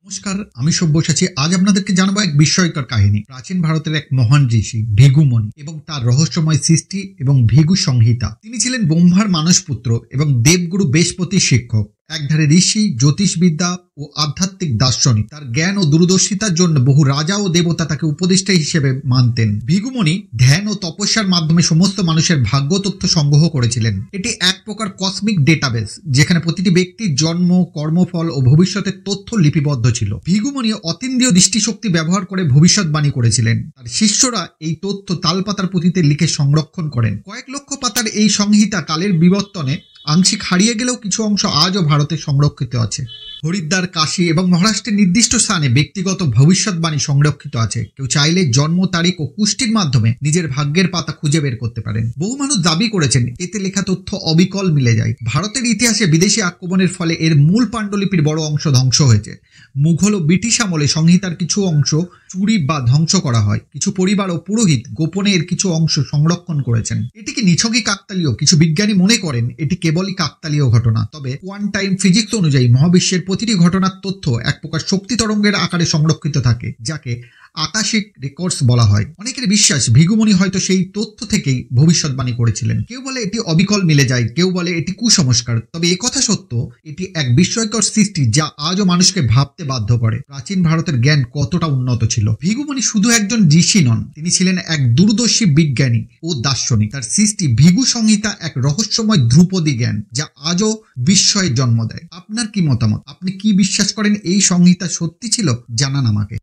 নমস্কার, আমি সব্যসাচী। আজ আপনাদেরকে জানাবো এক বিস্ময়কর কাহিনী। প্রাচীন ভারতের এক মহান ঋষি ভৃগুমুনি এবং তার রহস্যময় সৃষ্টি এবং ভৃগু সংহিতা। তিনি ছিলেন ব্রহ্মার মানসপুত্র এবং দেবগুরু বৃহস্পতির শিক্ষক। একধারে ঋষি, জ্যোতিষবিদ্যা ও আধ্যাত্মিক দার্শনিক। তার জ্ঞান ও দূরদর্শিতার জন্য বহু রাজা ও দেবতা তাকে উপদেষ্টা হিসেবে মানতেন। ভৃগুমুনি ধ্যান ও তপস্যার মাধ্যমে সমস্ত মানুষের ভাগ্য তথ্য সংগ্রহ করেছিলেন। এটি এক প্রকার কসমিক ডেটাবেস, যেখানে প্রতিটি ব্যক্তির জন্ম, কর্মফল ও ভবিষ্যতের তথ্য লিপিবদ্ধ ছিল। ভৃগুমুনি অতীন্দ্রিয় দৃষ্টিশক্তি ব্যবহার করে ভবিষ্যৎবাণী করেছিলেন। তার শিষ্যরা এই তথ্য তালপাতার পুঁথিতে লিখে সংরক্ষণ করেন। কয়েক লক্ষ পাতার এই সংহিতা কালের বিবর্তনে আংশিক হারিয়ে গেলেও কিছু অংশ আজও ভারতে সংরক্ষিত আছে। হরিদ্বার, কাশী এবং মহারাষ্ট্রের নির্দিষ্ট স্থানে ব্যক্তিগত ভবিষ্যৎবাণী সংরক্ষিত আছে। কেউ চাইলে জন্ম তারিখ ও কুষ্টির মাধ্যমে নিজের ভাগ্যের পাতা খুঁজে বের করতে পারেন। বহু মানুষ দাবি করেছেন এতে লেখা তথ্য অবিকল মিলে যায়। ভারতের ইতিহাসে বিদেশি আক্রমণের ফলে এর মূল পাণ্ডুলিপির বড় অংশ ধ্বংস হয়েছে। মুঘল ও ব্রিটিশ আমলে সংহিতার কিছু অংশ চুরি বা ধ্বংস করা হয়। কিছু পরিবার ও পুরোহিত গোপনে এর কিছু অংশ সংরক্ষণ করেছেন। এটি কি নিছকই কাকতালীয়? কিছু বিজ্ঞানী মনে করেন এটি কেবলই কাকতালীয় ঘটনা। তবে কোয়ান্টাম ফিজিক্স অনুযায়ী মহাবিশ্বের প্রতিটি ঘটনার তথ্য এক প্রকার শক্তি তরঙ্গের আকারে সংরক্ষিত থাকে, যাকে আকাশিক রেকর্ডস বলা হয়। অনেকের বিশ্বাস ভৃগুমুনি হয়তো সেই তথ্য থেকেই ভবিষ্যৎবাণী করেছিলেন। কেউ বলে এটি অবিকল মিলে যায়, কেউ বলে এটি কুসংস্কার। তবে একথা সত্য, এটি এক বিস্ময়কর সৃষ্টি যা আজও মানুষকে ভাবতে বাধ্য করে প্রাচীন ভারতের জ্ঞান কতটা উন্নত ছিল। ভৃগুমুনি শুধু একজন ঋষি নন, তিনি ছিলেন এক দূরদর্শী বিজ্ঞানী ও দার্শনিক। তার সৃষ্টি ভৃগু সংহিতা এক রহস্যময় ধ্রুপদী জ্ঞান যা আজও বিস্ময়ের জন্ম দেয়। আপনার কি মতামত? আপনি কি বিশ্বাস করেন এই সংহিতা সত্যি ছিল? জানান আমাকে।